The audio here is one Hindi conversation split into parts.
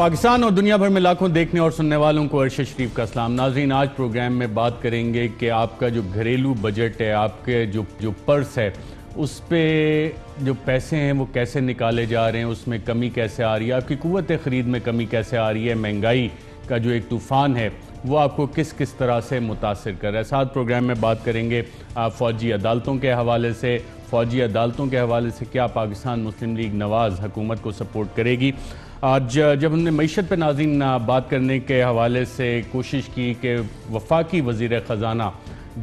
पाकिस्तान और दुनिया भर में लाखों देखने और सुनने वालों को अरशद शरीफ का सलाम। नाज़रीन, आज प्रोग्राम में बात करेंगे कि आपका जो घरेलू बजट है, आपके जो पर्स है, उस पे जो पैसे हैं वो कैसे निकाले जा रहे हैं, उसमें कमी कैसे आ रही है, आपकी कुव्वत ख़रीद में कमी कैसे आ रही है, महंगाई का जो एक तूफ़ान है वो आपको किस किस तरह से मुतासिर कर रहा है। साथ प्रोग्राम में बात करेंगे फ़ौजी अदालतों के हवाले से। फ़ौजी अदालतों के हवाले से क्या पाकिस्तान मुस्लिम लीग नवाज़ हुकूमत को सपोर्ट करेगी। आज जब हमने मईशत पर नाज़रीन बात करने के हवाले से कोशिश की कि वफाकी वज़ीर ख़ज़ाना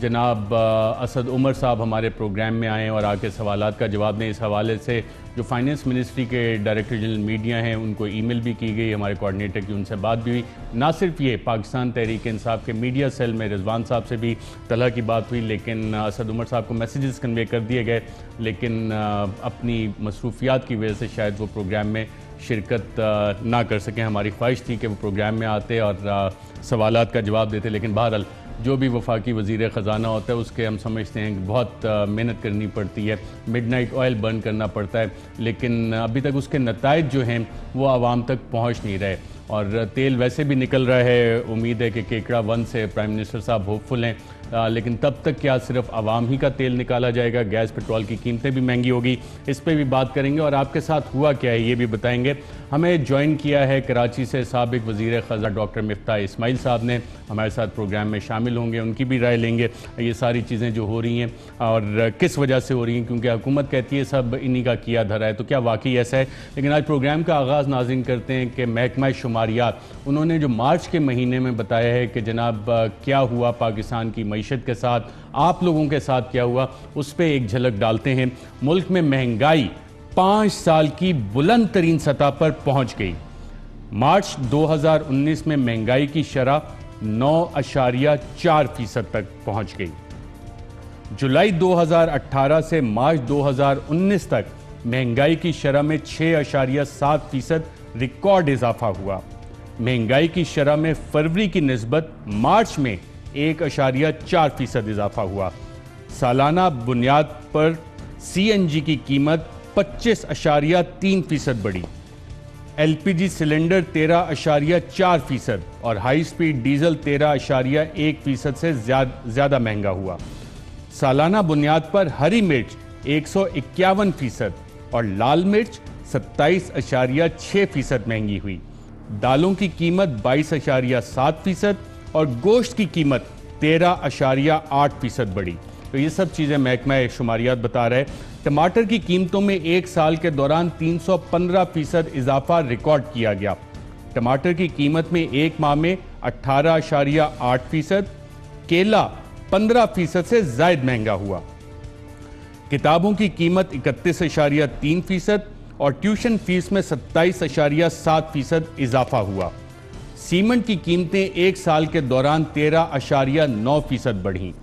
जनाब असद उमर साहब हमारे प्रोग्राम में आएँ और आके सवालात का जवाब दें, इस हवाले से जो फाइनेंस मिनिस्ट्री के डायरेक्टर जनरल मीडिया हैं उनको ईमेल भी की गई, हमारे कोऑर्डिनेटर की उनसे बात भी हुई। ना सिर्फ ये, पाकिस्तान तहरीक इंसाफ के मीडिया सेल में रिजवान साहब से भी तलह की बात हुई, लेकिन असद उमर साहब को मैसेजेस कन्वे कर दिए गए, लेकिन अपनी मसरूफियात की वजह से शायद वो प्रोग्राम में शिरकत ना कर सकें। हमारी ख्वाहिश थी कि वो प्रोग्राम में आते और सवालात का जवाब देते, लेकिन बहरहाल जो भी वफाकी वज़ीर ख़ज़ाना होता है उसके हम समझते हैं कि बहुत मेहनत करनी पड़ती है, मिडनाइट ऑयल बर्न करना पड़ता है, लेकिन अभी तक उसके नताइज जो हैं वो आवाम तक पहुंच नहीं रहे। और तेल वैसे भी निकल रहा है, उम्मीद है कि केकड़ा 1 से प्राइम मिनिस्टर साहब होपफुल हैं, लेकिन तब तक क्या सिर्फ आवाम ही का तेल निकाला जाएगा? गैस पेट्रोल की कीमतें भी महंगी होगी, इस पर भी बात करेंगे और आपके साथ हुआ क्या है ये भी बताएंगे। हमें ज्वाइन किया है कराची से साबिक वज़ीर ख़ज़ा डॉक्टर मिफ्ताह इस्माइल साहब ने, हमारे साथ प्रोग्राम में शामिल होंगे, उनकी भी राय लेंगे ये सारी चीज़ें जो हो रही हैं और किस वजह से हो रही हैं, क्योंकि हुकूमत कहती है सब इन्हीं का किया धरा है, तो क्या वाकई ऐसा है? लेकिन आज प्रोग्राम का आगाज़ नाज़रीन करते हैं कि महकमा शुमारियात उन्होंने जो मार्च के महीने में बताया है कि जनाब क्या हुआ पाकिस्तान की मईशत के साथ, आप लोगों के साथ क्या हुआ, उस पर एक झलक डालते हैं। मुल्क में महंगाई 5 साल की बुलंद तरीन सतह पर पहुंच गई। मार्च 2019 में महंगाई की शरह 9.4% तक पहुंच गई। जुलाई 2018 से मार्च 2019 तक महंगाई की शरह में 6.7% रिकॉर्ड इजाफा हुआ। महंगाई की शरह में फरवरी की निस्बत मार्च में 1.4% इजाफा हुआ। सालाना बुनियाद पर CNG की कीमत 25.3% बढ़ी। LPG सिलेंडर 13.4% और हाई स्पीड डीजल 13.1% से ज़्यादा महंगा हुआ। सालाना बुनियाद पर हरी मिर्च 151% और लाल मिर्च 27.6% महंगी हुई। दालों की कीमत 22.7% और गोश्त की कीमत 13.8% बढ़ी। तो ये सब चीज़ें महकमा शुमारियात बता रहे हैं। टमाटर की कीमतों में एक साल के दौरान 315% इजाफा रिकॉर्ड किया गया। टमाटर की कीमत में एक माह में 18.8%, केला 15% से ज़ायद महंगा हुआ। किताबों की कीमत 31.3% और ट्यूशन फीस में 27.7% इजाफा हुआ। सीमेंट की कीमतें एक साल के दौरान 13.9% बढ़ीं।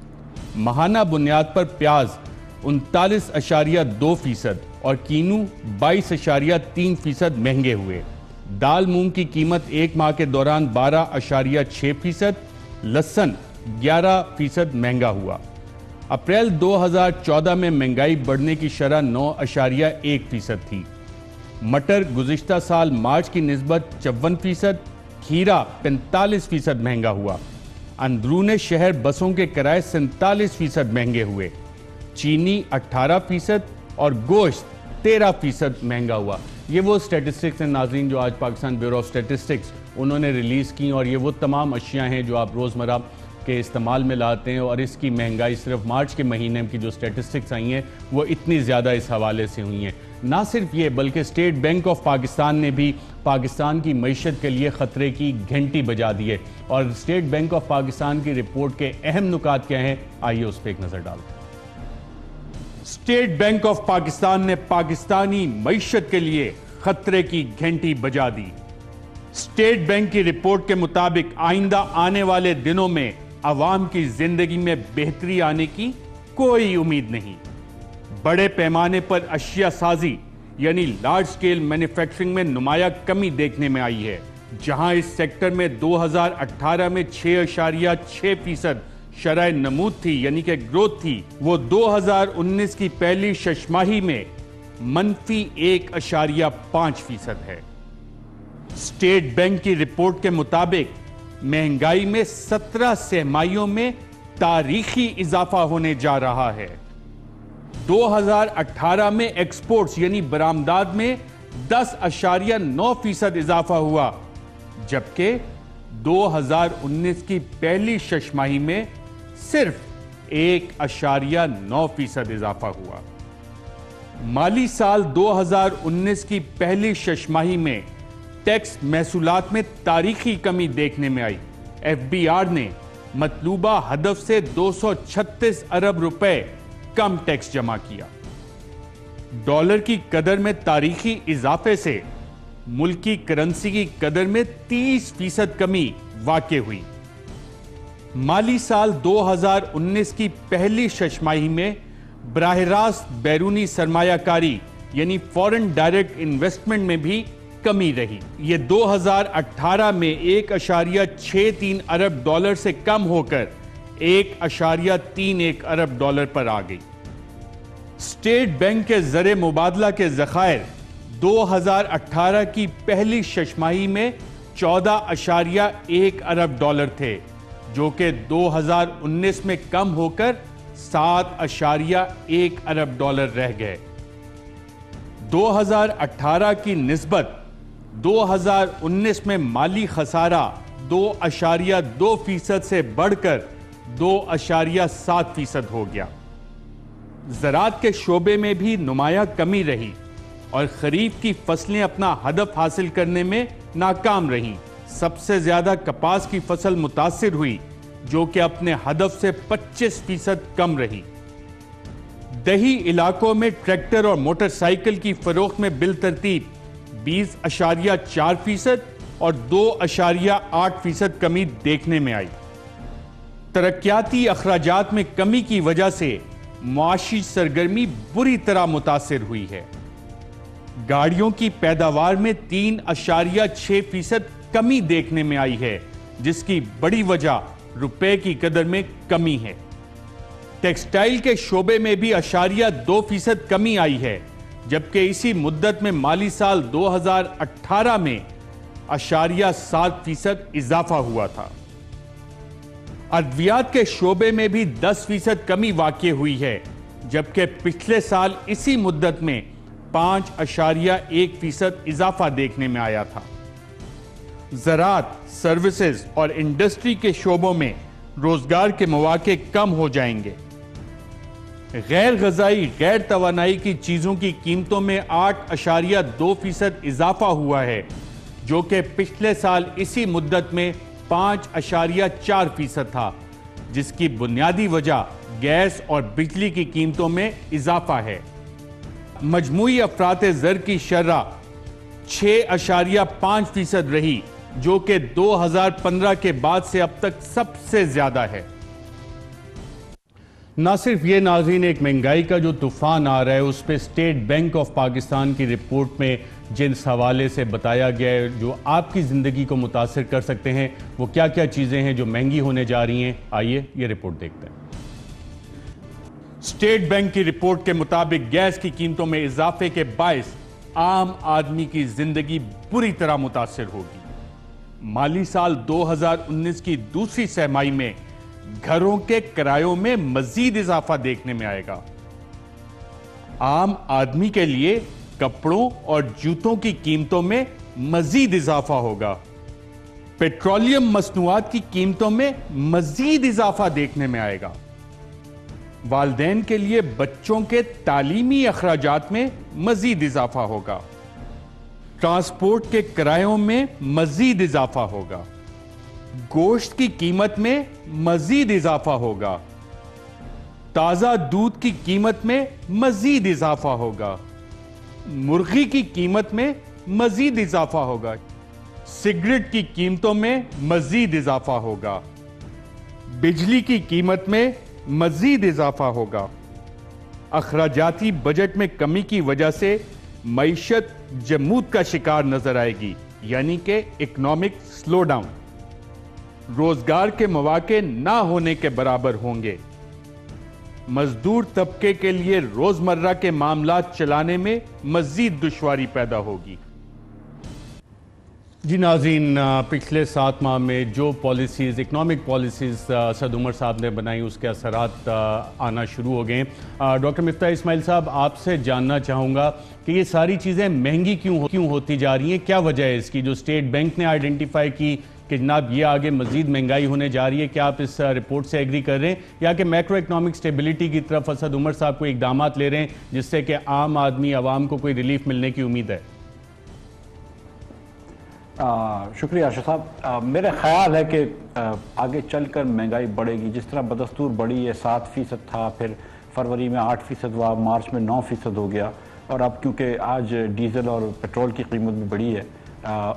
माहाना बुनियाद पर प्याज 39.2% और कीनू 22.3% महंगे हुए। दाल मूंग की कीमत एक माह के दौरान 12.6%, लहसुन 11% महंगा हुआ। अप्रैल 2014 में महंगाई बढ़ने की शरह 9.1% थी। मटर गुज़िश्ता साल मार्च की निस्बत 54%, खीरा 45% महंगा हुआ। अंदरूने शहर बसों के किराए 47% महंगे हुए। चीनी 18% और गोश्त 13% महंगा हुआ। ये वो स्टैटिस्टिक्स हैं नाज़रीन जो आज पाकिस्तान ब्यूरो ऑफ स्टैटिस्टिक्स उन्होंने रिलीज़ की, और ये वो तमाम अशिया हैं जो आप रोज़मर्रा के इस्तेमाल में लाते हैं, और इसकी महंगाई सिर्फ मार्च के महीने की जो स्टैटिस्टिक्स आई हैं वो इतनी ज़्यादा इस हवाले से हुई हैं। ना सिर्फ ये, बल्कि स्टेट बैंक ऑफ पाकिस्तान ने भी पाकिस्तान की मईशत के लिए ख़तरे की घंटी बजा दी है। और स्टेट बैंक ऑफ पाकिस्तान की रिपोर्ट के अहम नुकात क्या हैं, आइए उस पर एक नज़र डालते हैं। स्टेट बैंक ऑफ पाकिस्तान ने पाकिस्तानी मईशत के लिए खतरे की घंटी बजा दी। स्टेट बैंक की रिपोर्ट के मुताबिक आइंदा आने वाले दिनों में अवाम की जिंदगी में बेहतरी आने की कोई उम्मीद नहीं। बड़े पैमाने पर अशिया साजी यानी लार्ज स्केल मैन्युफैक्चरिंग में नुमाया कमी देखने में आई है। जहां इस सेक्टर में 2018 में 6.6% शरह नमूद थी यानी कि ग्रोथ थी, वो 2019 की पहली छमाही में -1.5% है। स्टेट बैंक की रिपोर्ट के मुताबिक महंगाई में 17 तिमाहियों में तारीखी इजाफा होने जा रहा है। 2018 में एक्सपोर्ट्स यानी बरामदात में 10.9% इजाफा हुआ, जबकि 2019 की पहली छमाही में सिर्फ 1.9% इजाफा हुआ। माली साल 2019 की पहली छमाही में टैक्स महसूलात में तारीखी कमी देखने में आई। एफबीआर ने मतलूबा हदफ से 236 अरब रुपए कम टैक्स जमा किया। डॉलर की कदर में तारीखी इजाफे से मुल्की करेंसी की कदर में 30% कमी वाक़ हुई। माली साल 2019 की पहली छमाही में बराह रास्त बैरूनी सरमायाकारी यानी फॉरेन डायरेक्ट इन्वेस्टमेंट में भी कमी रही। यह 2018 में 1.63 अरब डॉलर से कम होकर 1.31 अरब डॉलर पर आ गई। स्टेट बैंक के ज़र मुबादला के ज़खायर 2018 की पहली छमाही में 14.1 अरब डॉलर थे, जो कि 2019 में कम होकर 7.1 अरब डॉलर रह गए। 2018 की निस्बत 2019 में माली खसारा 2.2% से बढ़कर 2.7% हो गया। ज़राअत के शोबे में भी नुमाया कमी रही और खरीफ की फसलें अपना हदफ हासिल करने में नाकाम रहीं। सबसे ज्यादा कपास की फसल मुतासिर हुई, जो कि अपने हदफ से 25% कम रही। दही इलाकों में ट्रैक्टर और मोटरसाइकिल की फरोख्त में बिल तरतीब 20.4% और 2.8% कमी देखने में आई। तरक्याती अखराजात में कमी की वजह से मुआशी सरगर्मी बुरी तरह मुतासिर हुई है। गाड़ियों की पैदावार में 3.6% कमी देखने में आई है, जिसकी बड़ी वजह रुपए की कदर में कमी है। टेक्सटाइल के शोबे में भी 0.2% कमी आई है, जबकि इसी मुद्दत में माली साल 2018 में 0.7% इजाफा हुआ था। अद्वियात के शोबे में भी 10% कमी वाक़ई हुई है, जबकि पिछले साल इसी मुद्दत में 5.1% इजाफा देखने में आया था। ज़राअत, सर्विसेज और इंडस्ट्री के शोबों में रोजगार के मौके कम हो जाएंगे। गैर गज़ाई गैर तवानाई की चीज़ों की कीमतों में 8.2% इजाफा हुआ है, जो कि पिछले साल इसी मुद्दत में 5.4% था, जिसकी बुनियादी वजह गैस और बिजली की कीमतों में इजाफा है। मजमूई अफराते ज़र की शरह 6.5% रही, जो कि 2015 के बाद से अब तक सबसे ज्यादा है। ना सिर्फ ये नाज़रीन, एक महंगाई का जो तूफान आ रहा है उस पर स्टेट बैंक ऑफ पाकिस्तान की रिपोर्ट में जिस हवाले से बताया गया है जो आपकी ज़िंदगी को मुतासिर कर सकते हैं, वो क्या क्या चीज़ें हैं जो महंगी होने जा रही हैं, आइए ये रिपोर्ट देखते हैं। स्टेट बैंक की रिपोर्ट के मुताबिक गैस की कीमतों में इजाफे के बायस आम आदमी की जिंदगी बुरी तरह मुतासिर होगी। माली साल 2019 की दूसरी तिमाही में घरों के किरायों में मजीद इजाफा देखने में आएगा। आम आदमी के लिए कपड़ों और जूतों की कीमतों में मजीद इजाफा होगा। पेट्रोलियम मसनूआत की कीमतों में मजीद इजाफा देखने में आएगा। वालिदैन के लिए बच्चों के तालीमी अखराजात में मजीद इजाफा होगा। ट्रांसपोर्ट के किरायों में मजीद इजाफा होगा। गोश्त की कीमत में मजीद इजाफा होगा। ताजा दूध की कीमत में मजीद इजाफा होगा। मुर्गी की कीमत में मजीद इजाफा होगा। सिगरेट की कीमतों में मजीद इजाफा होगा। बिजली की कीमत में मजीद इजाफा होगा। अखराजाती बजट में कमी की वजह से मईशत जमूद का शिकार नजर आएगी, यानी कि इकोनॉमिक स्लो डाउन। रोजगार के मौके ना होने के बराबर होंगे। मजदूर तबके के लिए रोजमर्रा के मामलात चलाने में मजीद दुश्वारी पैदा होगी। जी नाज़रीन, पिछले 7 माह में जो policies, economic policies Asad Umar साहब ने बनाई, उसके असरात आना शुरू हो गए। डॉक्टर मिफ्ताह इस्माइल साहब, आपसे जानना चाहूँगा कि ये सारी चीज़ें महंगी क्यों होती जा रही हैं? क्या वजह है इसकी, जो स्टेट बैंक ने आइडेंटिफाई की कि जनाब ये आगे मज़ीद महंगाई होने जा रही है? क्या आप इस रिपोर्ट से एग्री कर रहे हैं, या कि मैक्रो इकनॉमिक स्टेबिलिटी की तरफ असद उमर साहब को इकदाम ले रहे हैं जिससे कि आम आदमी, आवाम को कोई रिलीफ मिलने की उम्मीद है? शुक्रिया आशा साहब। मेरा ख्याल है कि आगे चलकर महंगाई बढ़ेगी। जिस तरह बदस्तूर बढ़ी है, 7% था, फिर फरवरी में 8% हुआ, मार्च में 9% हो गया, और अब क्योंकि आज डीजल और पेट्रोल की कीमत भी बढ़ी है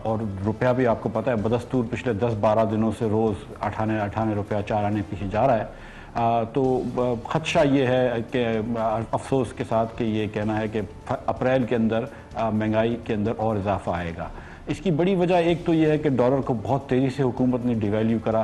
और रुपया भी आपको पता है बदस्तूर पिछले 10-12 दिनों से रोज़ 98 रुपया 4 आने पीछे जा रहा है। तो ख़दशा ये है कि अफसोस के साथ कि ये कहना है कि अप्रैल के अंदर महंगाई के अंदर और इजाफा आएगा। इसकी बड़ी वजह एक तो ये है कि डॉलर को बहुत तेज़ी से हुकूमत ने डिवैल्यू करा।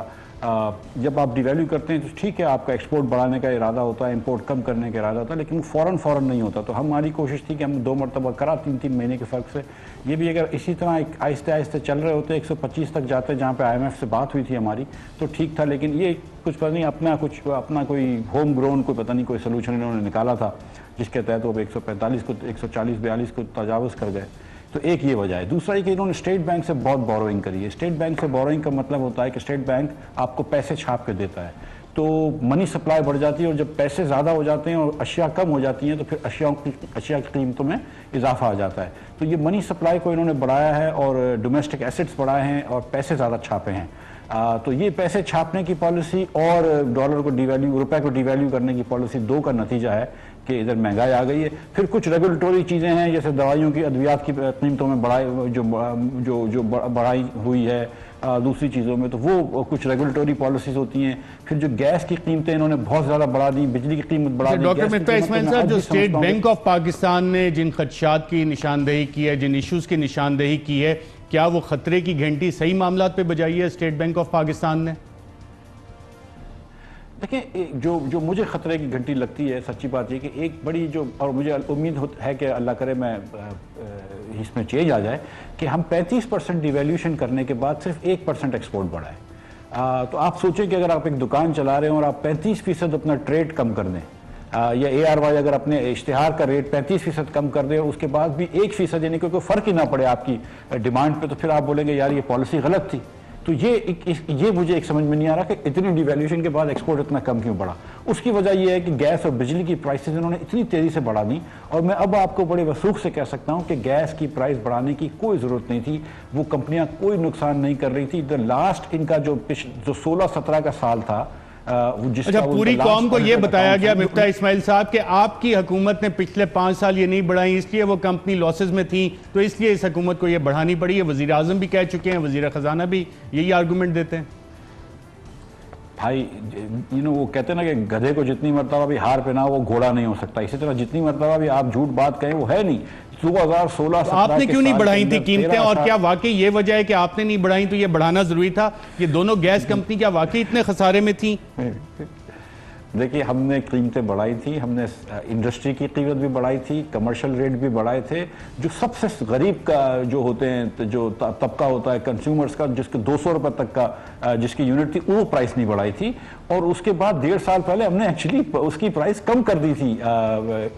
जब आप डिवैल्यू करते हैं तो ठीक है, आपका एक्सपोर्ट बढ़ाने का इरादा होता है, इंपोर्ट कम करने का इरादा होता है, लेकिन फ़ौरन नहीं होता। तो हमारी कोशिश थी कि हम 2 मरतबा करा 3-3 महीने के फ़र्क से। ये भी अगर इसी तरह आहिस्ते आहिस्ते चल रहे होते 125 तक जाते, जहाँ पे IMF से बात हुई थी हमारी, तो ठीक था। लेकिन ये कुछ पता नहीं अपना कोई होम ग्रोन पता नहीं कोई सोल्यूशन इन्होंने निकाला था, जिसके तहत वो 145 को 140-42 को तजावुज़ कर गए। तो एक ये वजह है। दूसरा ये कि इन्होंने स्टेट बैंक से बहुत बोरोइंग करी है। स्टेट बैंक से बोरोइंग का मतलब होता है कि स्टेट बैंक आपको पैसे छाप के देता है, तो मनी सप्लाई बढ़ जाती है, और जब पैसे ज़्यादा हो जाते हैं और अशिया कम हो जाती हैं तो फिर अशिया की कीमतों में इजाफा आ जाता है। तो ये मनी सप्लाई को इन्होंने बढ़ाया है और डोमेस्टिक एसेट्स बढ़ाए हैं और पैसे ज़्यादा छापे हैं। तो ये पैसे छापने की पॉलिसी और डॉलर को डिवैल्यू, रुपए को डिवैल्यू करने की पॉलिसी, दो का नतीजा है कि इधर महंगाई आ गई है। फिर कुछ रेगुलेटरी चीज़ें हैं, जैसे दवाइयों की, अद्वियात की कीमतों में बढ़ाई हुई है। दूसरी चीज़ों में तो वो कुछ रेगुलेटरी पॉलिसीज होती हैं। फिर जो गैस की कीमतें इन्होंने बहुत ज़्यादा बढ़ा दी, बिजली की कीमत बढ़ा दी। डॉक्टर मिफ्ताह इस्माइल साहब, जो स्टेट बैंक ऑफ पाकिस्तान ने जिन खदशात की निशानदेही की है, जिन इशूज़ की निशानदेही की है, क्या वो खतरे की घंटी सही मामलात पे बजाई है स्टेट बैंक ऑफ पाकिस्तान ने? देखिए, जो मुझे खतरे की घंटी लगती है, सच्ची बात ये कि एक बड़ी जो, और मुझे उम्मीद है कि अल्लाह करे मैं इसमें चेंज आ जाए, कि हम 35% डिवैल्यूशन करने के बाद सिर्फ 1% एक्सपोर्ट बढ़ा है। तो आप सोचें कि अगर आप एक दुकान चला रहे हो और आप 35% अपना ट्रेड कम कर दें, या ARY अगर अपने इश्तिहार का रेट 35% कम कर दे और उसके बाद भी 1% यानी कि कोई फ़र्क ही ना पड़े आपकी डिमांड पे, तो फिर आप बोलेंगे यार ये पॉलिसी गलत थी। तो ये मुझे एक समझ में नहीं आ रहा कि इतनी डिवैल्यूशन के बाद एक्सपोर्ट इतना कम क्यों बढ़ा। उसकी वजह यह है कि गैस और बिजली की प्राइसेस इन्होंने इतनी तेज़ी से बढ़ा दी, और मैं अब आपको बड़े वसूख से कह सकता हूं कि गैस की प्राइस बढ़ाने की कोई ज़रूरत नहीं थी। वो कंपनियां कोई नुकसान नहीं कर रही थी। द लास्ट इनका जो 16-17 का साल था, अच्छा, पूरी कौम को ये बताया गया मिफ्ताह इस्माइल साहब कि आपकी हुकूमत ने पिछले 5 साल ये नहीं बढ़ाई, इसलिए वो कंपनी लॉसेस में थी, तो इसलिए इस हुकूमत को ये बढ़ानी पड़ी है। वज़ीर आज़म भी कह चुके हैं, वज़ीर ख़जाना भी यही आर्गूमेंट देते हैं। भाई वो कहते हैं ना कि गधे को जितनी मरतबा भी हार पहनाओ वो घोड़ा नहीं हो सकता। इसी तरह जितनी मरतबा भी आप झूठ बात कहें वो है नहीं। 2016 तो आपने क्यों नहीं बढ़ाई थी कीमतें, और क्या वाकई ये वजह है कि आपने नहीं बढ़ाई तो ये बढ़ाना जरूरी था? ये दोनों गैस कंपनी क्या वाकई इतने खसारे में थी? देखिए, हमने कीमतें बढ़ाई थी, हमने इंडस्ट्री की कीमत भी बढ़ाई थी, कमर्शियल रेट भी बढ़ाए थे। जो सबसे गरीब का जो होते हैं, जो तबका होता है कंज्यूमर्स का, जिसके 200 रुपये तक का जिसकी यूनिट थी, वो प्राइस नहीं बढ़ाई थी। और उसके बाद 1.5 साल पहले हमने एक्चुअली उसकी प्राइस कम कर दी थी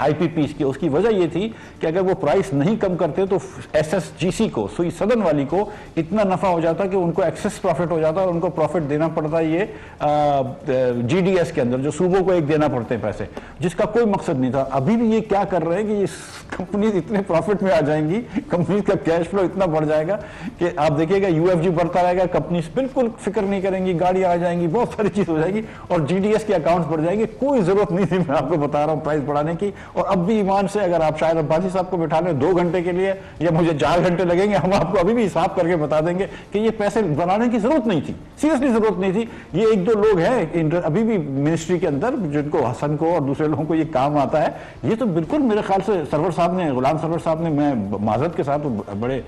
IPPs की। उसकी वजह ये थी कि अगर वो प्राइस नहीं कम करते तो SSGC को, सुई सदन वाली को, इतना नफा हो जाता कि उनको एक्सेस प्रॉफिट हो जाता और उनको प्रॉफिट देना पड़ता ये GDS के अंदर, जो सूबों को एक देना पड़ते हैं पैसे, जिसका कोई मकसद नहीं था। अभी भी ये क्या कर रहे हैं कि कंपनी इतने प्रॉफिट में आ जाएंगी, कंपनी का कैश फ्लो इतना बढ़ जाएगा कि आप देखिएगा UFG बढ़ता रहेगा, कंपनी बिल्कुल फिक्र नहीं करेंगी, गाड़ियां आ जाएंगी, बहुत सारी चीज हो जाएगी और GDS के अकाउंट्स बढ़ जाएंगे। कोई जरूरत नहीं थी, मैं आपको बता रहा हूं, प्राइस बढ़ाने की। और अब भी ईमान से अगर आप शायद अब्बासी साहब को बिठा लें 2 घंटे के लिए, या मुझे 4 घंटे लगेंगे, हम आपको अभी भी हिसाब करके बता देंगे कि ये पैसे बनाने की जरूरत नहीं थी, सीरियसली जरूरत नहीं थी। ये 1-2 लोग हैं अभी भी मिनिस्ट्री के अंदर जिनको, हसन को और दूसरे लोगों को ये काम आता है। ये तो बिल्कुल मेरे ख्याल से सरवर साहब ने, गुलाम सरवर साहब ने, मैं माजरत के साथ बड़े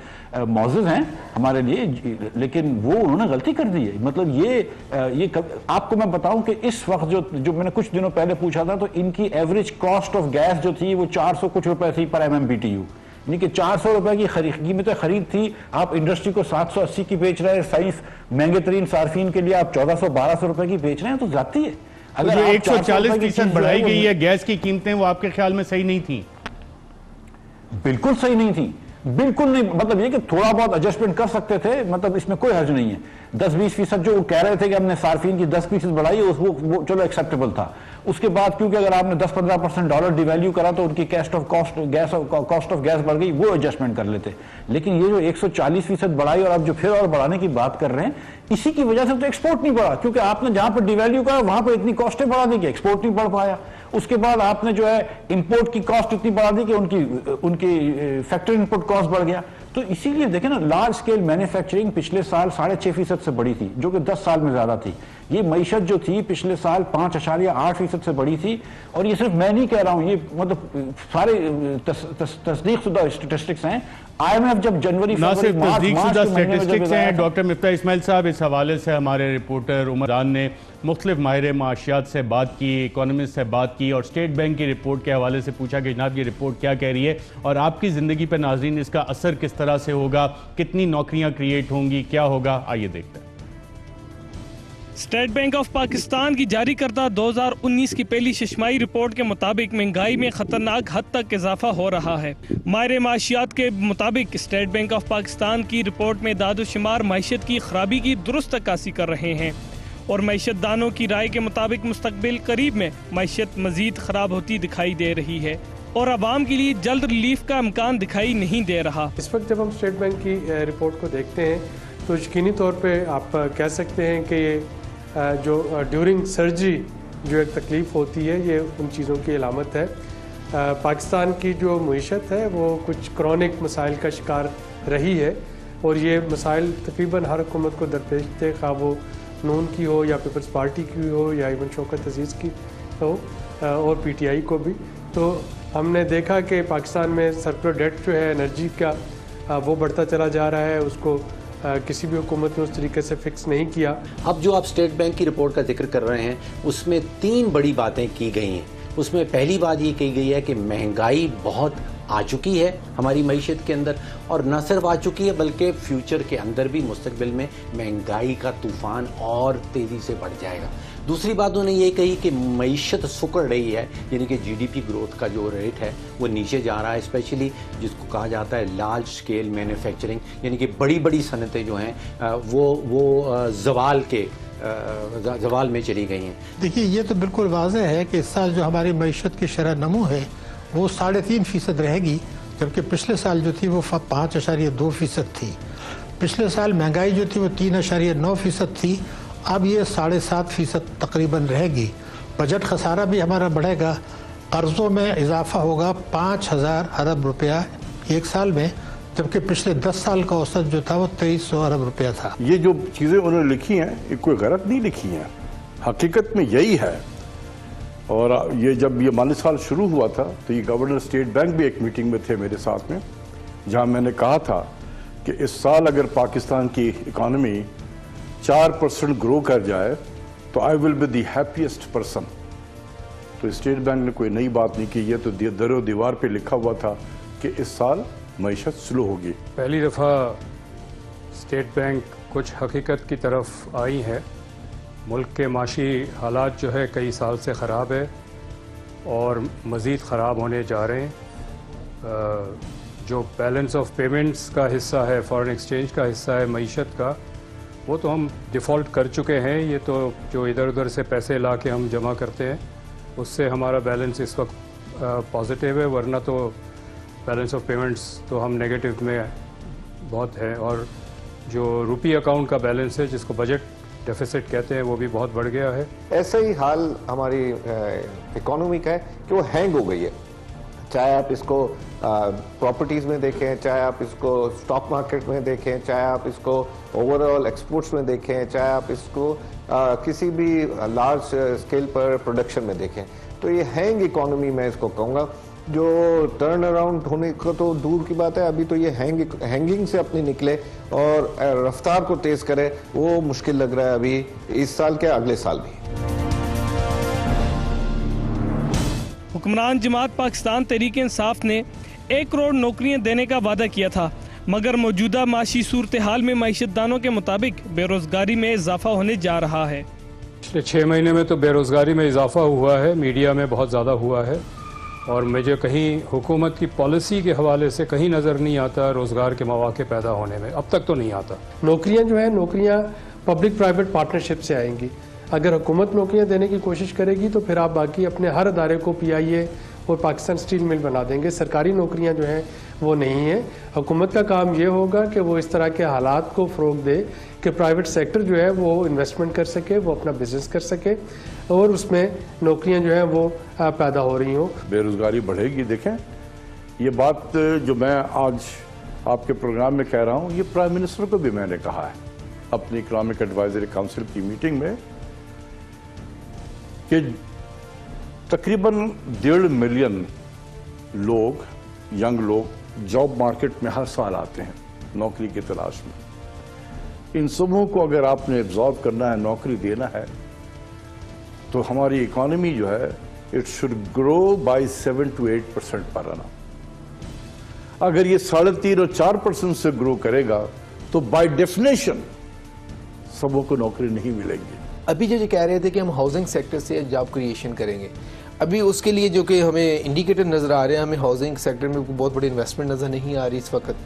मौजूद हैं हमारे लिए, लेकिन वो उन्होंने गलती कर दी है। मतलब ये आपको मैं बताऊं कि इस वक्त जो मैंने कुछ दिनों पहले पूछा था, तो इनकी एवरेज कॉस्ट ऑफ गैस जो थी वो 400 कुछ रुपए थी पर MMBTU। यानी कि 400 रुपए की कीमत खरीद थी, आप इंडस्ट्री को 780 की बेच रहे हैं, साइंस महंगे तरीन सार्फिन के लिए आप 1400-1200 रुपए की बेच रहे हैं, तो जाती है। अगर जो 140% बढ़ाई गई है गैस की कीमतें, वो आपके ख्याल में सही नहीं थी? बिल्कुल सही नहीं थी, बिल्कुल नहीं। मतलब ये कि थोड़ा बहुत एडजस्टमेंट कर सकते थे, मतलब इसमें कोई हर्ज नहीं है। 10-20% जो वो कह रहे थे कि हमने सार्फिन की 10% बढ़ाई, वो चलो एक्सेप्टेबल था। उसके बाद क्योंकि अगर आपने 10-15% डॉलर डिवैल्यू करा तो उनकी कॉस्ट ऑफ गैस बढ़ गई, वो एडजस्टमेंट कर लेते। लेकिन ये जो 140% बढ़ाई और अब जो फिर और बढ़ाने की बात कर रहे हैं, इसी की वजह से तो एक्सपोर्ट नहीं बढ़ा, क्योंकि आपने जहां पर डिवैल्यू करा वहां पर इतनी कॉस्टें बढ़ा दी कि एक्सपोर्ट नहीं बढ़ पाया। उसके बाद आपने जो है इंपोर्ट की कॉस्ट इतनी बढ़ा दी कि उनकी फैक्ट्री इनपुट कॉस्ट बढ़ गया। तो इसीलिए देखें ना, लार्ज स्केल मैन्युफैक्चरिंग पिछले साल 6.5% से बढ़ी थी, जो कि 10 साल में ज्यादा थी। ये मईशत जो थी पिछले साल 5.8% से बढ़ी थी। और ये सिर्फ मैं नहीं कह रहा हूं, ये मतलब सारे तस्दीकशुदा स्टैटिस्टिक्स हैं। IMF जब जनवरी फरवरी मार्च स्टैटिस्टिक्स हैं। डॉक्टर मिफ्ता इस्माइल साहब, इस हवाले से हमारे रिपोर्टर उमरान ने मुख्तलिफ माहिर माशियात से बात की, इकोनॉमिस्ट से बात की और स्टेट बैंक की रिपोर्ट के हवाले से पूछा कि जनाब ये रिपोर्ट क्या कह रही है और आपकी ज़िंदगी पर नाज़रीन इसका असर किस तरह से होगा, कितनी नौकरियां क्रिएट होंगी, क्या होगा, आइए देखते हैं। स्टेट बैंक ऑफ पाकिस्तान की जारी करदा 2019 की पहली शशमाही रिपोर्ट के मुताबिक महंगाई में खतरनाक हद तक इजाफा हो रहा है। माहिर माशियात के मुताबिक स्टेट बैंक ऑफ पाकिस्तान की रिपोर्ट में दादोशुमार मईशत की खराबी की दुरुस्त अक्कासी कर रहे हैं और मईशत दानों की राय के मुताबिक मुस्तकबिल करीब में मईशत मजीद खराब होती दिखाई दे रही है और आवाम के लिए जल्द रिलीफ का इम्कान दिखाई नहीं दे रहा। इस वक्त जब हम स्टेट बैंक की रिपोर्ट को देखते हैं तो यकीनी तौर पर आप कह सकते हैं कि ये जो ड्यूरिंग सर्जरी जो एक तकलीफ़ होती है, ये उन चीज़ों की अलामत है। पाकिस्तान की जो मईशत है वो कुछ क्रॉनिक मसाइल का शिकार रही है और ये मसाइल तकरीबन हर हुकूमत को दरपेश थे, खा वो नून की हो या पीपल्स पार्टी की हो या इवन शौकत अजीज़ की हो और PTI को भी। तो हमने देखा कि पाकिस्तान में सर्कुलर डेट जो है एनर्जी का वो बढ़ता चला जा रहा है, उसको किसी भी हुकूमत ने उस तरीके से फिक्स नहीं किया। अब जो आप स्टेट बैंक की रिपोर्ट का जिक्र कर रहे हैं उसमें 3 बड़ी बातें की गई हैं। उसमें पहली बात ये कही गई है कि महंगाई बहुत आ चुकी है हमारी मईशत के अंदर और न सिर्फ आ चुकी है बल्कि फ्यूचर के अंदर भी मुस्तकबिल में महंगाई का तूफान और तेज़ी से बढ़ जाएगा। दूसरी बात उन्होंने ये कही कि मईशत सुकड़ रही है, यानी कि GDP ग्रोथ का जो रेट है वो नीचे जा रहा है, स्पेशली जिसको कहा जाता है लार्ज स्केल मैन्युफैक्चरिंग, यानी कि बड़ी बड़ी सनतें जो हैं वो जवाल में चली गई हैं। देखिए, ये तो बिल्कुल वाज़ेह है कि इस साल जो हमारी मईशत की शरह नमू है वो 3.5% रहेगी, जबकि पिछले साल जो थी वो 5.2% थी। पिछले साल महंगाई जो थी वो 3.9% थी, अब ये 7.5% तकरीबन रहेगी। बजट खसारा भी हमारा बढ़ेगा, कर्ज़ों में इजाफा होगा 5,000 अरब रुपया एक साल में, जबकि पिछले 10 साल का औसत जो था वो 2300 अरब रुपया था। ये जो चीज़ें उन्होंने लिखी हैं ये कोई गलत नहीं लिखी हैं, हकीकत में यही है। और ये जब ये माली साल शुरू हुआ था तो ये गवर्नर स्टेट बैंक भी एक मीटिंग में थे मेरे साथ में, जहां मैंने कहा था कि इस साल अगर पाकिस्तान की इकॉनमी 4% ग्रो कर जाए तो I will be the happiest person. तो स्टेट बैंक ने कोई नई बात नहीं की, ये तो दरो दीवार पे लिखा हुआ था कि इस साल मईशत स्लो होगी। पहली दफ़ा स्टेट बैंक कुछ हकीकत की तरफ आई है। मुल्क के माशी हालात जो है कई साल से ख़राब है और मज़ीद ख़राब होने जा रहे हैं। जो बैलेंस ऑफ पेमेंट्स का हिस्सा है, फॉरेन एक्सचेंज का हिस्सा है मईशत का, वो तो हम डिफ़ॉल्ट कर चुके हैं। ये तो जो इधर उधर से पैसे ला के हम जमा करते हैं उससे हमारा बैलेंस इस वक्त पॉजिटिव है, वरना तो बैलेंस ऑफ पेमेंट्स तो हम नेगेटिव में बहुत है। और जो रुपी अकाउंट का बैलेंस है जिसको बजट डेफिसिट कहते हैं वो भी बहुत बढ़ गया है। ऐसा ही हाल हमारी इकोनॉमी का है कि वो हैंग हो गई है। चाहे आप इसको प्रॉपर्टीज़ में देखें, चाहे आप इसको स्टॉक मार्केट में देखें, चाहे आप इसको ओवरऑल एक्सपोर्ट्स में देखें, चाहे आप इसको किसी भी लार्ज स्केल पर प्रोडक्शन में देखें, तो ये हैंग इकोनॉमी मैं इसको कहूँगा। जो टर्न अराउंड होने को तो दूर की बात है, अभी तो ये हैंगिंग से अपनी निकले और रफ्तार को तेज करे वो मुश्किल लग रहा है अभी इस साल के अगले साल भी। हुक्मरान जमात पाकिस्तान तहरीक इंसाफ ने 1 करोड़ नौकरियां देने का वादा किया था, मगर मौजूदा माशी सूरत हाल में मईशतदानों के मुताबिक बेरोजगारी में इजाफा होने जा रहा है। पिछले 6 महीने में तो बेरोज़गारी में इजाफा हुआ है, मीडिया में बहुत ज़्यादा हुआ है, और मुझे कहीं हुकूमत की पॉलिसी के हवाले से कहीं नज़र नहीं आता रोज़गार के मौके पैदा होने में, अब तक तो नहीं आता। नौकरियां जो है नौकरियां पब्लिक प्राइवेट पार्टनरशिप से आएंगी। अगर हुकूमत नौकरियां देने की कोशिश करेगी तो फिर आप बाकी अपने हर अदारे को PIA और पाकिस्तान स्टील मिल बना देंगे। सरकारी नौकरियां जो हैं वो नहीं है। हुकूमत का काम ये होगा कि वो इस तरह के हालात को फ़रोग दे कि प्राइवेट सेक्टर जो है वो इन्वेस्टमेंट कर सके, वो अपना बिजनेस कर सके और उसमें नौकरियां जो हैं वो पैदा हो रही हों। बेरोज़गारी बढ़ेगी। देखें, ये बात जो मैं आज आपके प्रोग्राम में कह रहा हूँ, ये प्राइम मिनिस्टर को भी मैंने कहा है अपनी इकोनॉमिक एडवाइजरी काउंसिल की मीटिंग में कि तकरीबन 1.5 मिलियन लोग, यंग लोग जॉब मार्केट में हर साल आते हैं नौकरी की तलाश में। इन सबों को अगर आपने एब्जॉर्ब करना है, नौकरी देना है, तो हमारी इकोनॉमी जो है it should grow by 7 to 8% पर annum। अगर ये 3.5 और 4% से ग्रो करेगा तो बाय डेफिनेशन सबों को नौकरी नहीं मिलेगी। अभी जो कह रहे थे कि हम हाउसिंग सेक्टर से जॉब क्रिएशन करेंगे, अभी उसके लिए जो कि हमें इंडिकेटर नज़र आ रहे हैं, हमें हाउसिंग सेक्टर में कोई बहुत बड़ी इन्वेस्टमेंट नज़र नहीं आ रही इस वक्त,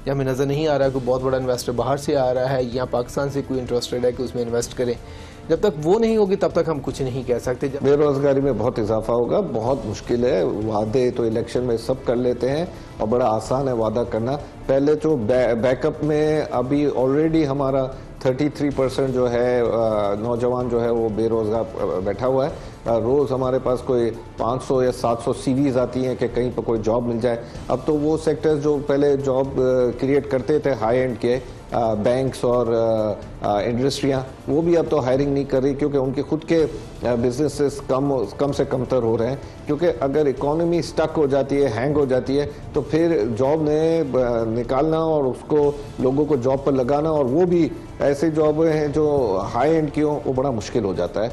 या हमें नज़र नहीं आ रहा कोई बहुत बड़ा इन्वेस्टर बाहर से आ रहा है या पाकिस्तान से कोई इंटरेस्टेड है कि उसमें इन्वेस्ट करें। जब तक वो नहीं होगी तब तक हम कुछ नहीं कह सकते। बेरोजगारी में बहुत इजाफा होगा, बहुत मुश्किल है। वादे तो इलेक्शन में सब कर लेते हैं और बड़ा आसान है वादा करना। पहले तो बैकअप में अभी ऑलरेडी हमारा 33% जो है नौजवान जो है वो बेरोजगार बैठा हुआ है। रोज़ हमारे पास कोई 500 या 700 CVs आती हैं कि कहीं पर कोई जॉब मिल जाए। अब तो वो सेक्टर्स जो पहले जॉब क्रिएट करते थे हाई एंड के, बैंक्स और इंडस्ट्रियां, वो भी अब तो हायरिंग नहीं कर रही क्योंकि उनके खुद के बिजनेसेस कम से कमतर हो रहे हैं। क्योंकि अगर इकोनॉमी स्टक हो जाती है, हैंग हो जाती है, तो फिर जॉब निकालना और उसको लोगों को जॉब पर लगाना, और वो भी ऐसे जॉब हैं जो हाई एंड की हो, वो बड़ा मुश्किल हो जाता है।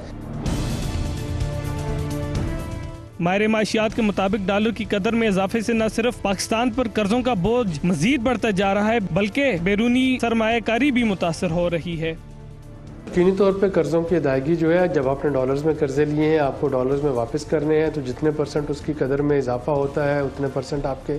माहिर माशियात के मुताबिक डॉलर की कदर में इजाफे से न सिर्फ पाकिस्तान पर कर्जों का बोझ मजीद बढ़ता जा रहा है, बल्कि बैरूनी सरमायाकारी भी मुतासर हो रही है। यकीनी तौर पे कर्जों की अदायगी जो है, जब आपने डॉलर्स में कर्जे लिए हैं, आपको डॉलर्स में वापस करने हैं, तो जितने % उसकी कदर में इजाफा होता है उतने % आपके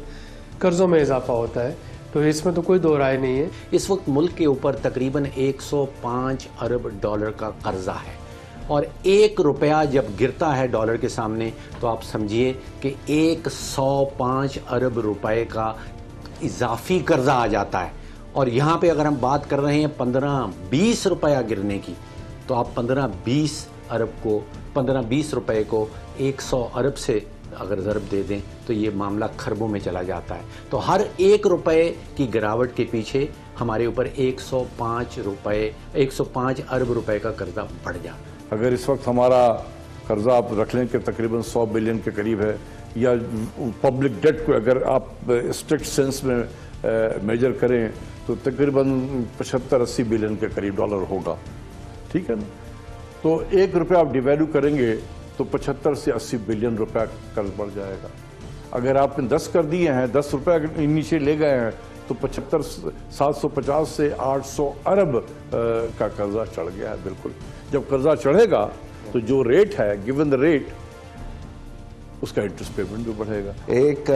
कर्जों में इजाफा होता है। तो इसमें तो कोई दो राय नहीं है। इस वक्त मुल्क के ऊपर तकरीबन 105 अरब डॉलर का कर्जा है, और 1 रुपया जब गिरता है डॉलर के सामने तो आप समझिए कि 105 अरब रुपए का इजाफी कर्जा आ जाता है। और यहाँ पे अगर हम बात कर रहे हैं 15-20 रुपया गिरने की, तो आप 15-20 रुपए को 100 अरब से अगर ज़रब दे दें तो ये मामला खरबों में चला जाता है। तो हर 1 रुपए की गिरावट के पीछे हमारे ऊपर 105 अरब रुपए का कर्जा बढ़ जाता है। अगर इस वक्त हमारा कर्जा आप रख लें कि तकरीबन 100 बिलियन के करीब है, या पब्लिक डेट को अगर आप स्ट्रिक्ट सेंस में मेजर करें तो तकरीबन 75-80 बिलियन के करीब डॉलर होगा, ठीक है ना। तो 1 रुपया आप डिवैल्यू करेंगे तो 75 से 80 बिलियन रुपया कर्ज बढ़ जाएगा। अगर आपने 10 कर दिए हैं, 10 रुपया नीचे ले गए हैं, तो 750 से 800 अरब का कर्जा चढ़ गया है। बिल्कुल, जब कर्जा चढ़ेगा तो जो रेट है, गिवन द रेट, उसका इंटरेस्ट पेमेंट भी बढ़ेगा। 1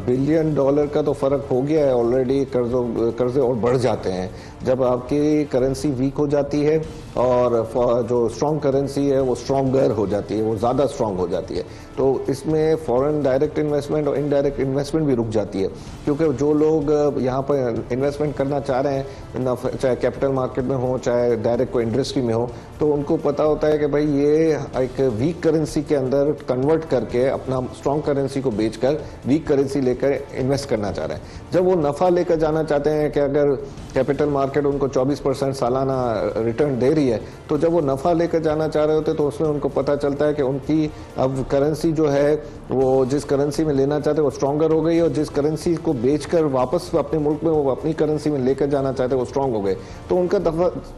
बिलियन डॉलर का तो फर्क हो गया है ऑलरेडी। कर्जे और बढ़ जाते हैं जब आपकी करेंसी वीक हो जाती है और जो स्ट्रॉन्ग करेंसी है वो स्ट्रॉन्गर हो जाती है, वो ज़्यादा स्ट्रॉन्ग हो जाती है। तो इसमें फॉरेन डायरेक्ट इन्वेस्टमेंट और इनडायरेक्ट इन्वेस्टमेंट भी रुक जाती है, क्योंकि जो लोग यहाँ पर इन्वेस्टमेंट करना चाह रहे हैं, चाहे कैपिटल मार्केट में हो चाहे डायरेक्ट कोई इंडस्ट्री में हो, तो उनको पता होता है कि भाई ये एक वीक करेंसी के अंदर कन्वर्ट करके अपना स्ट्रॉन्ग करेंसी को बेचकर वीक करेंसी लेकर इन्वेस्ट करना चाह रहे हैं। जब वो नफ़ा लेकर जाना चाहते हैं कि अगर कैपिटल मार्केट उनको 24% सालाना रिटर्न दे रही है, तो जब वो नफ़ा लेकर जाना चाह रहे होते तो उसमें उनको पता चलता है कि उनकी अब करेंसी जो है वो जिस करेंसी में लेना चाहते हैं वो स्ट्रॉन्गर हो गई, और जिस करेंसी को बेचकर वापस अपने मुल्क में वो अपनी करेंसी में लेकर जाना चाहते हैं वो स्ट्रॉन्ग हो गए, तो उनका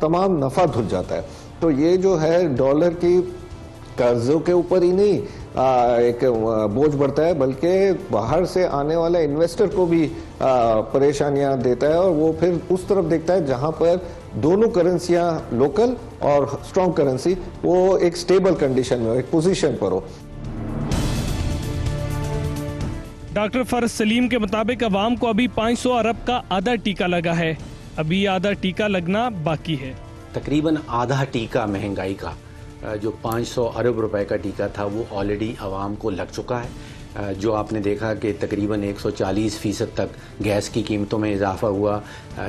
तमाम नफ़ा धुल जाता है। तो ये जो है डॉलर की कर्जों के ऊपर ही नहीं एक बोझ बढ़ता है, बल्कि बाहर से आने वाला इन्वेस्टर को भी परेशानियां देता है, और वो फिर उस तरफ देखता है जहां पर दोनों करेंसियां लोकल और स्ट्रॉन्ग करेंसी वो एक स्टेबल कंडीशन में हो, एक पोजीशन पर हो। डॉक्टर फरज सलीम के मुताबिक अवाम को अभी 500 अरब का आधा टीका लगा है, अभी आधा टीका लगना बाकी है। तकरीबन आधा टीका महंगाई का जो 500 अरब रुपए का टीका था वो ऑलरेडी आवाम को लग चुका है। जो आपने देखा कि तकरीबन 140% तक गैस की कीमतों में इजाफ़ा हुआ,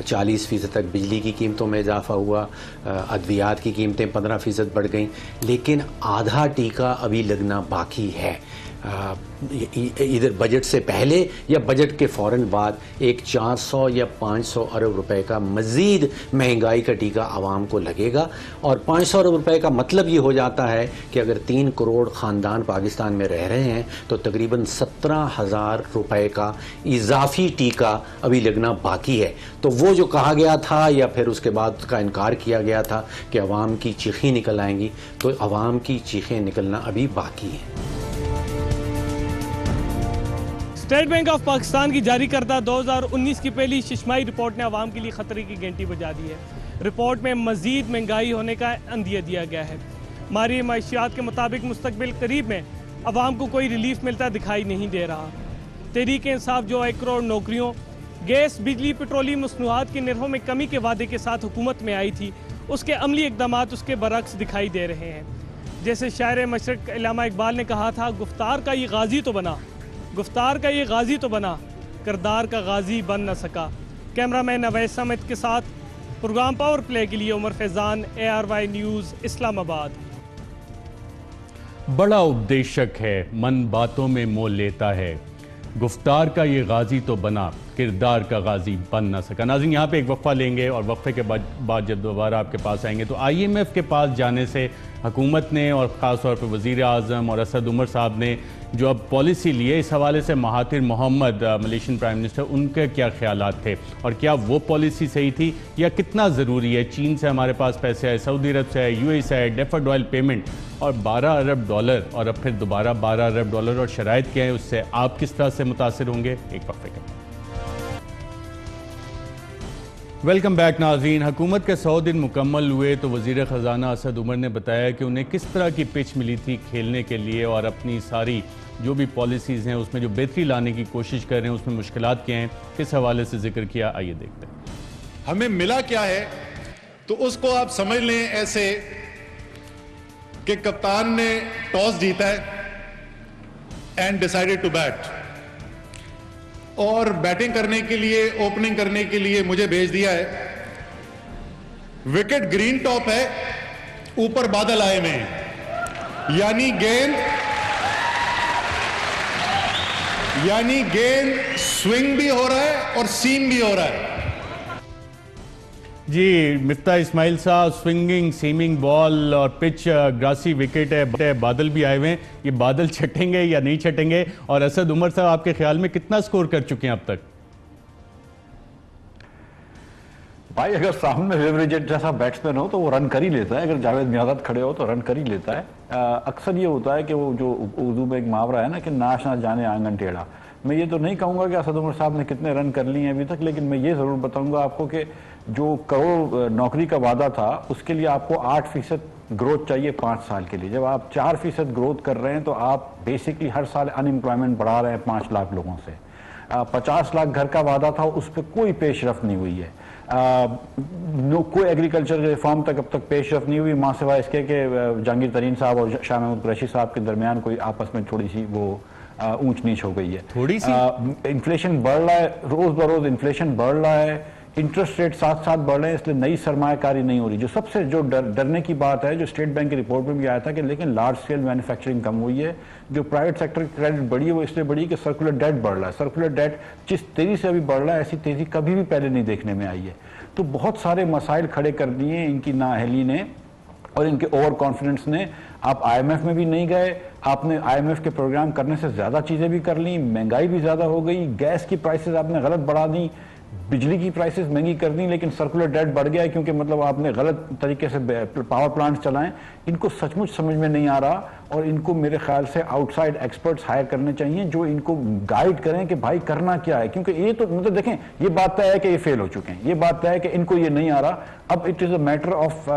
40% तक बिजली की कीमतों में इजाफ़ा हुआ, अद्वियात की कीमतें 15% बढ़ गईं, लेकिन आधा टीका अभी लगना बाकी है। इधर बजट से पहले या बजट के फ़ौरन बाद एक 400 या 500 अरब रुपए का मज़ीद महंगाई का टीका आवाम को लगेगा। और 500 अरब रुपए का मतलब ये हो जाता है कि अगर 3 करोड़ ख़ानदान पाकिस्तान में रह रहे हैं तो तकरीबन 17,000 रुपए का इजाफी टीका अभी लगना बाकी है। तो वो जो कहा गया था या फिर उसके बाद उसका इनकार किया गया था कि आवाम की चीखें निकल आएंगी, तो आवाम की चीखें निकलना अभी बाकी है। स्टेट बैंक ऑफ पाकिस्तान की जारी करदा 2019 की पहली शिशमाही रिपोर्ट ने आवाम के लिए खतरे की घंटी बजा दी है। रिपोर्ट में मजीद महंगाई होने का अंदिया दिया गया है। मारी माशियात के मुताबिक मुस्तकबिल करीब में आवाम को कोई रिलीफ मिलता दिखाई नहीं दे रहा। तहरीक इंसाफ जो 1 करोड़ नौकरियों, गैस, बिजली, पेट्रोलियम मसनूआत की निर्हों में कमी के वादे के साथ हुकूमत में आई थी, उसके अमली इकदाम उसके बरक्स दिखाई दे रहे हैं। जैसे शायर मशरक़ अल्लामा इकबाल ने कहा था, गुफ्तार का ये गाजी तो बना, गुफ्तार का ये गाजी तो बना, किरदार का गाजी बन न सका। कैमरामैन अवैस समित के साथ प्रोग्राम पावर प्ले के लिए उमर फैजान, ARY न्यूज़, इस्लामाबाद। बड़ा उपदेशक है, मन बातों में मोल लेता है, गुफ्तार का ये गाजी तो बना, किरदार का गाजी बन ना सका। नाज़रीन, यहाँ पे एक वक्फा लेंगे और वक्फे के बाद जब दोबारा आपके पास आएंगे तो IMF के पास जाने से हुकूमत ने और ख़ास तौर पर वज़ीर आज़म और असद उमर साहब ने जो अब पॉलिसी ली है, इस हवाले से Mahathir Mohamad Malaysian prime minister, उनके क्या ख्यालात थे और क्या वो पॉलिसी सही थी या कितना ज़रूरी है? चीन से हमारे पास पैसे आए, सऊदी अरब से आए, UAE से आए, डेफर्ड ऑयल पेमेंट और $12 अरब और अब फिर दोबारा $12 अरब और शराइत क्या है, उससे आप किस तरह से मुतासिर होंगे? एक वक्फे के बाद वेलकम बैक नाज़रीन। हुकूमत के 100 दिन मुकम्मल हुए तो वज़ीर ख़जाना असद उमर ने बताया कि उन्हें किस तरह की पिच मिली थी खेलने के लिए और अपनी सारी जो भी पॉलिसीज़ हैं उसमें जो बेहतरी लाने की कोशिश कर रहे हैं उसमें मुश्किलात क्या हैं, किस हवाले से जिक्र किया, आइए देखते हैं। हमें मिला क्या है तो उसको आप समझ लें ऐसे कि कप्तान ने टॉस जीता है एंड डिसाइडेड टू बैट, और बैटिंग करने के लिए, ओपनिंग करने के लिए मुझे भेज दिया है। विकेट ग्रीन टॉप है, ऊपर बादल आए हुए हैं, यानी गेंद स्विंग भी हो रहा है और सीम भी हो रहा है। जी मिफ्ता इस्माइल साहब, स्विंगिंग सीमिंग बॉल और पिच ग्रासी विकेट है, बादल भी आए हुए हैं, ये बादल छटेंगे या नहीं छटेंगे? और असद उमर साहब, आपके ख्याल में कितना स्कोर कर चुके हैं अब तक? भाई अगर सामने वेवरेजेट जैसा बैट्समैन हो तो वो रन कर ही लेता है, अगर जावेद मियादाद खड़े हो तो रन कर ही लेता है। अक्सर ये होता है कि वो जो उर्दू में एक मुहावरा है ना कि नाश ना जाने आंगन टेढ़ा। मैं ये तो नहीं कहूँगा कि असद उमर साहब ने कितने रन कर लिए हैं अभी तक, लेकिन मैं ये ज़रूर बताऊँगा आपको कि जो करोड़ नौकरी का वादा था उसके लिए आपको 8% ग्रोथ चाहिए 5 साल के लिए। जब आप 4% ग्रोथ कर रहे हैं तो आप बेसिकली हर साल अनएम्प्लॉयमेंट बढ़ा रहे हैं 5 लाख लोगों से। 50 लाख घर का वादा था, उस पर कोई पेशरफ नहीं हुई है। कोई एग्रीकल्चर रिफॉर्म तक अब तक पेशरफ नहीं हुई, मां सिवाय इसके कि जहांगीर तरीन साहब और शाह महमूद कुरैशी साहब के दरमियान कोई आपस में थोड़ी सी वो ऊंच नीच हो गई है। थोड़ी सी इन्फ्लेशन बढ़ रहा है, रोज बरोज इन्फ्लेशन बढ़ रहा है, इंटरेस्ट रेट साथ साथ बढ़ रहे हैं, इसलिए नई सरमायाकारी नहीं हो रही। जो सबसे जो डरने की बात है, जो स्टेट बैंक की रिपोर्ट में भी आया था कि लेकिन लार्ज स्केल मैन्युफैक्चरिंग कम हुई है, जो प्राइवेट सेक्टर की क्रेडिट बढ़ी है वो इसलिए बढ़ी कि सर्कुलर डेट बढ़ रहा है। सर्कुलर डेट जिस तेजी से अभी बढ़ रहा है ऐसी तेजी कभी भी पहले नहीं देखने में आई है। तो बहुत सारे मसाइल खड़े कर दिए इनकी नाअहली ने और इनके ओवर कॉन्फिडेंस ने। आप IMF में भी नहीं गए, आपने IMF के प्रोग्राम करने से ज़्यादा चीज़ें भी कर ली, महंगाई भी ज़्यादा हो गई, गैस की प्राइसेस आपने गलत बढ़ा दी, बिजली की प्राइसेस महंगी कर दी, लेकिन सर्कुलर डेट बढ़ गया है क्योंकि मतलब आपने गलत तरीके से पावर प्लांट चलाएं। इनको सचमुच समझ में नहीं आ रहा और इनको मेरे ख्याल से आउटसाइड एक्सपर्ट्स हायर करने चाहिए जो इनको गाइड करें कि भाई करना क्या है, क्योंकि ये तो मतलब देखें, ये बात तय है कि ये फेल हो चुके हैं, ये बात तय है कि इनको ये नहीं आ रहा। अब it is a matter of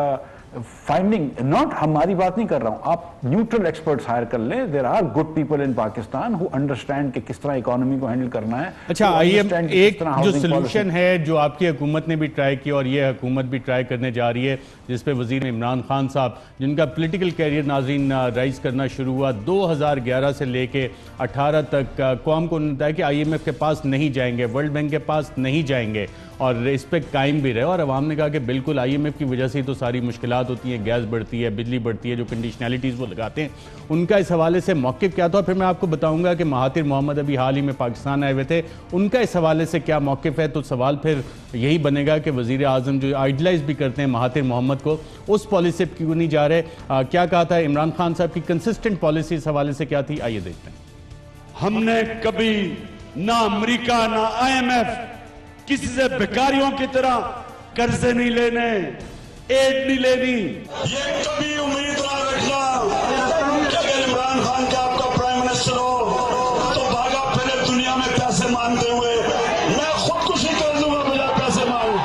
finding, not हमारी बात नहीं कर रहा हूं, आप न्यूट्रल एक्सपर्ट्स हायर कर ले। There are good people in Pakistan who understand कि किस तरह इकोनॉमी को हैंडल करना है। अच्छा, आइए एक जो सोल्यूशन है जो आपकी हुकूमत ने भी ट्राई किया और ये हुकूमत भी ट्राई करने जा रही है, जिस पे वजीर इमरान खान साहब जिनका पॉलिटिकल कैरियर नाज़रीन राइज करना शुरू हुआ 2011 से लेके 18 तक, कौम को बताया कि IMF के पास नहीं जाएंगे, वर्ल्ड बैंक के पास नहीं जाएंगे और इस पर कायम भी रहे। और अवाम ने कहा कि बिल्कुल IMF की वजह से ही तो सारी मुश्किलात होती हैं, गैस बढ़ती है, बिजली बढ़ती है, जो कंडीशनैलिटीज़ वो लगाते हैं। उनका इस हवाले से मौक़िफ़ क्या था, फिर मैं आपको बताऊंगा कि महातिर मोहम्मद अभी हाल ही में पाकिस्तान आए हुए थे, उनका इस हवाले से क्या मौक़िफ़ है। तो सवाल फिर यही बनेगा कि वज़ीर आज़म जो आइडलाइज भी करते हैं महातिर मोहम्मद को, उस पॉलिसी पर क्यों नहीं जा रहे। क्या कहा था इमरान खान साहब की कंसिस्टेंट पॉलिसी इस हवाले से क्या थी, आइए देखते हैं। हमने कभी ना अमेरिका ना IMF किसी से भिखारियों की तरह कर्जे नहीं लेने, एड नहीं लेनी। ये कभी उम्मीद ना रखना कि अगर इमरान खान का आपका प्राइम मिनिस्टर हो तो भागा फिरे दुनिया में पैसे मांगते हुए मैं खुदकुशी कर दूंगा बिना पैसे मांग।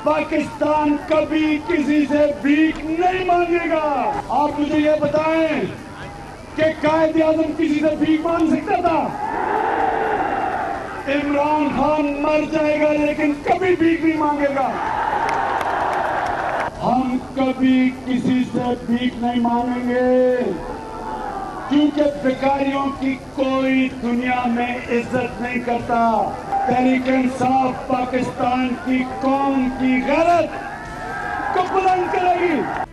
पाकिस्तान कभी किसी से भीख नहीं मांगेगा। आप मुझे ये बताएं कि कायद आजम किसी से भीख मांग सकता था? इमरान खान मर जाएगा लेकिन कभी भीख नहीं मांगेगा। हम कभी किसी से भीख नहीं मांगेंगे क्योंकि भिखारियों की कोई दुनिया में इज्जत नहीं करता। तहरीक इंसाफ पाकिस्तान की कौम की गैरत को बुलंद करेगी।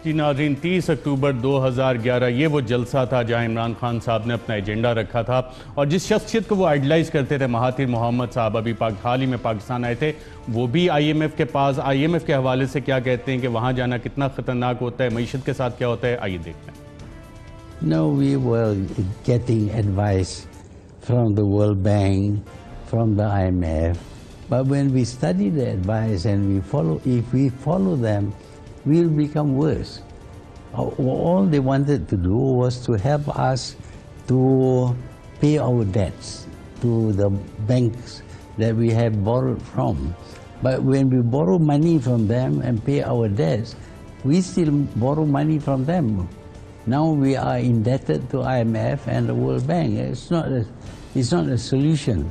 जी नाज़रीन, 30 अक्टूबर 2011 ये वो जलसा था जहां इमरान खान साहब ने अपना एजेंडा रखा था और जिस शख्सियत को वो आइडलाइज करते थे, महातिर मोहम्मद साहब अभी हाल ही में पाकिस्तान आए थे, वो भी IMF के पास, IMF के हवाले से क्या कहते हैं कि वहाँ जाना कितना ख़तरनाक होता है, मईशत के साथ क्या होता है, आइए देखते हैं। No, we were getting advice from the World Bank, from the IMF, but when we study the advice and if we follow them, will become worse. All they wanted to do was to help us to pay our debts to the banks that we have borrowed from. But when we borrow money from them and pay our debts, we still borrow money from them. Now we are indebted to IMF and the World Bank. It's not a solution.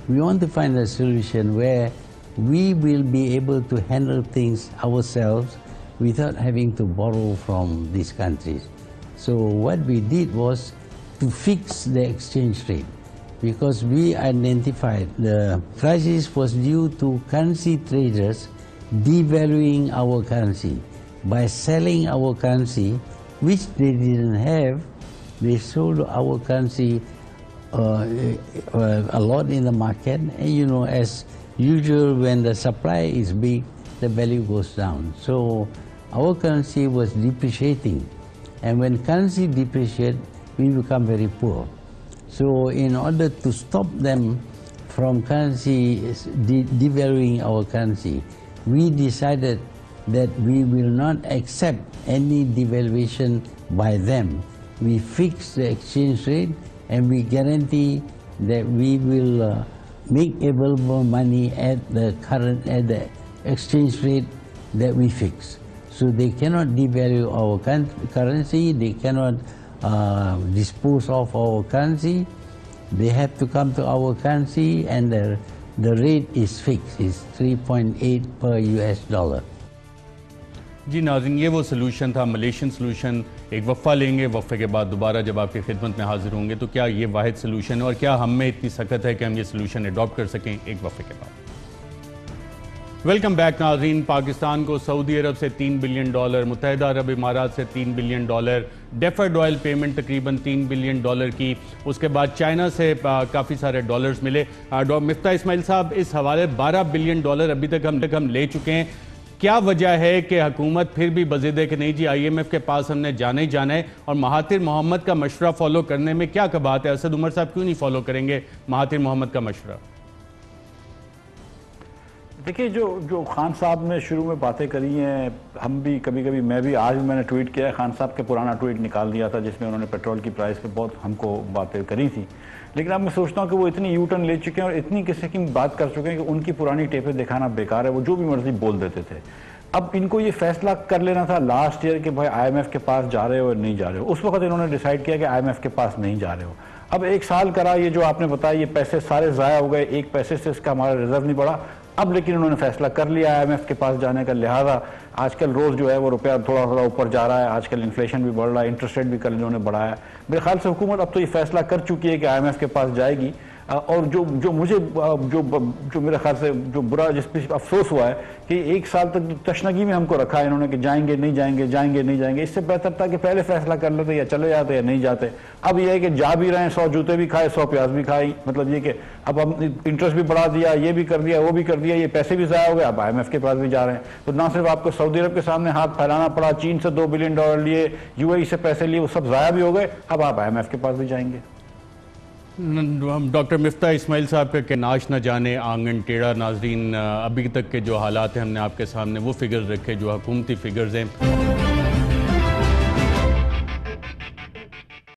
We want to find a solution where we will be able to handle things ourselves without having to borrow from these countries. So what we did was to fix the exchange rate, because we identified the crisis was due to currency traders devaluing our currency. By selling our currency, which they didn't have, they sold our currency a lot in the market, and you know, as usual, when the supply is big, the value goes down. So our currency was depreciating, and when currency depreciates, we become very poor. So in order to stop them from currency devaluing our currency, we decided that we will not accept any devaluation by them. We fix the exchange rate and we guarantee that we will make available money at the exchange rate that we fix. So they cannot devalue our currency, they cannot dispose of our currency. They have to come to our currency, and the rate is fixed, it's 3.8 per US dollar. जी नाज़रीन, ये वो सलूशन था, मलेशियन सलूशन। एक वफ़ा लेंगे, वफ़े के बाद दोबारा जब आपकी खिदमत में हाजिर होंगे तो क्या ये वाहिद सलूशन है और क्या हम में इतनी सख्त है कि हम ये सलूशन अडॉप्ट कर सकें एक वफ़े के बाद। वेलकम बैक नाज़रीन। पाकिस्तान को सऊदी अरब से $3 बिलियन, मुत्तहिदा अरब इमारात से $3 बिलियन, डेफर्ड ऑयल पेमेंट तकरीबन $3 बिलियन की, उसके बाद चाइना से काफ़ी सारे डॉलर्स मिले। मिफ्ता इस्माइल साहब, इस हवाले $12 बिलियन अभी तक हम ले चुके हैं। क्या वजह है कि हुकूमत फिर भी बज़िद है कि नहीं जी IMF के पास हमने जाना ही जाना है, और महातिर मोहम्मद का मशवरा फॉलो करने में क्या कबात है? असद उमर साहब क्यों नहीं फॉलो करेंगे महातिर मोहम्मद का मशवरा? देखिए, जो खान साहब ने शुरू में बातें करी हैं, हम भी कभी कभी, मैं भी आज मैंने ट्वीट किया है, खान साहब के पुराना ट्वीट निकाल दिया था जिसमें उन्होंने पेट्रोल की प्राइस पे बहुत हमको बातें करी थी। लेकिन अब मैं सोचता हूँ कि वो इतनी यू टर्न ले चुके हैं और इतनी किसी की बात कर चुके हैं कि उनकी पुरानी टेपें दिखाना बेकार है। वो जो भी मर्जी बोल देते थे। अब इनको ये फैसला कर लेना था लास्ट ईयर कि भाई IMF के पास जा रहे हो या नहीं जा रहे हो। उस वक्त इन्होंने डिसाइड किया कि IMF के पास नहीं जा रहे हो। अब 1 साल करा, ये जो आपने बताया ये पैसे सारे ज़ाया हो गए, एक पैसे से इसका हमारा रिजर्व नहीं बढ़ा। अब लेकिन उन्होंने फैसला कर लिया IMF के पास जाने का, लिहाजा आजकल रोज़ जो है वो रुपया थोड़ा थोड़ा ऊपर जा रहा है। आजकल इन्फ्लेशन भी बढ़ रहा है, इंटरेस्ट रेट भी कल इन्होंने बढ़ाया। मेरे ख्याल से हुकूमत अब तो ये फैसला कर चुकी है कि IMF के पास जाएगी। और जो मुझे जो मेरे ख्याल से जो बुरा, जिस पर अफसोस हुआ है कि 1 साल तक तशनगी में हमको रखा है इन्होंने कि जाएंगे नहीं जाएंगे, जाएंगे नहीं जाएंगे। इससे बेहतर था कि पहले फैसला कर लेते, या चले जाते या नहीं जाते। अब यह है कि जा भी रहे हैं, 100 जूते भी खाए, 100 प्याज भी खाए। मतलब ये कि अब हम इंटरेस्ट भी बढ़ा दिया, ये भी कर दिया, वो भी कर दिया, ये पैसे भी ज़ाया हो गए, अब IMF के पास भी जा रहे हैं। तो ना सिर्फ आपको सऊदी अरब के सामने हाथ फैलाना पड़ा, चीन से $2 बिलियन लिए, UAE से पैसे लिए, वो सब ज़ाया भी हो गए, अब आप IMF के पास भी जाएंगे। डॉक्टर मिफ्ता इस्माइल साहब का नाश न जाने आंगन टेढ़ा। नाजरीन, अभी तक के जो हालात हैं हमने आपके सामने वो फिगर्स रखे जो हुकूमती फिगर्स हैं।